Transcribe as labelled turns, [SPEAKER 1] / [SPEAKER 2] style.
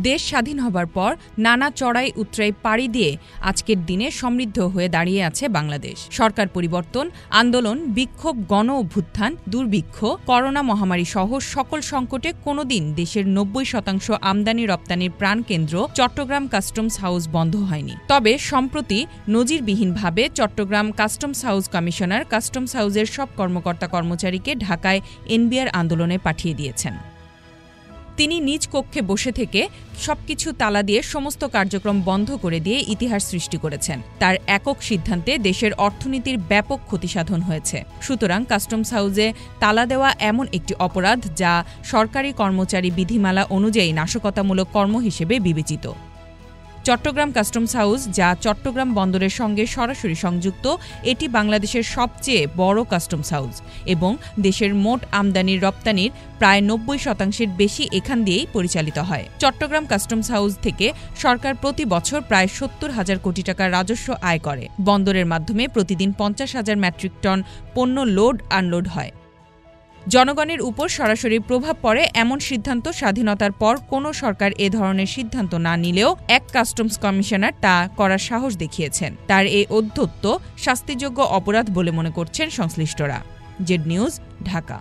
[SPEAKER 1] দেশ স্বাধীন হবার পর নানা চড়াই উতরাই পাড়ি দিয়ে আজকের দিনে সমৃদ্ধ হয়ে দাঁড়িয়ে আছে বাংলাদেশ। সরকার পরিবর্তন, আন্দোলন, বিক্ষোভ, গণ অভ্যুত্থান, দুর্ভিক্ষ, করোনা মহামারী সহ সকল সংকটে কোনোদিন দেশের ৯০% আমদানি রপ্তানির প্রাণকেন্দ্র চট্টগ্রাম কাস্টমস হাউস বন্ধ হয়নি। তবে সম্প্রতি নজিরবিহীনভাবে Chittagong customs house commissioner customs হাউসের সব কর্মকর্তা কর্মচারীকে ঢাকায় এনবিআর আন্দোলনে পাঠিয়ে দিয়েছেন। তিনি নিজ কক্ষে বসে থেকে সবকিছু তালা দিয়ে সমস্ত কার্যক্রম বন্ধ করে দিয়ে ইতিহাস সৃষ্টি করেছেন। তার একক সিদ্ধান্তে দেশের অর্থনীতির ব্যাপক ক্ষতিসাধন হয়েছে। সুতরাং কাস্টমস হাউসে তালা দেওয়া এমন একটি অপরাধ যা সরকারি কর্মচারী বিধিমালা অনুযায়ী নাশকতামূলক কর্ম হিসেবে বিবেচিত। চট্টগ্রাম কাস্টমস হাউস, যা চট্টগ্রাম বন্দরের সঙ্গে সরাসরি সংযুক্ত, এটি বাংলাদেশের সবচেয়ে বড় কাস্টমস হাউস এবং দেশের মোট আমদানির রপ্তানির প্রায় ৯০% বেশি এখান দিয়েই পরিচালিত হয়। চট্টগ্রাম কাস্টমস হাউস থেকে সরকার প্রতি বছর প্রায় ৭০,০০০ কোটি টাকার রাজস্ব আয় করে। বন্দরের মাধ্যমে প্রতিদিন ৫০,০০০ মেট্রিক টন পণ্য লোড আনলোড হয়। জনগণের উপর সরাসরি প্রভাব পড়ে এমন সিদ্ধান্ত স্বাধীনতার পর কোনো সরকার এ ধরনের সিদ্ধান্ত না নিলেও এক কাস্টমস কমিশনার তা করার সাহস দেখিয়েছেন। তার এই ঔদ্ধত্য শাস্তিযোগ্য অপরাধ বলে মনে করছেন সংশ্লিষ্টরা। Z news, Dhaka.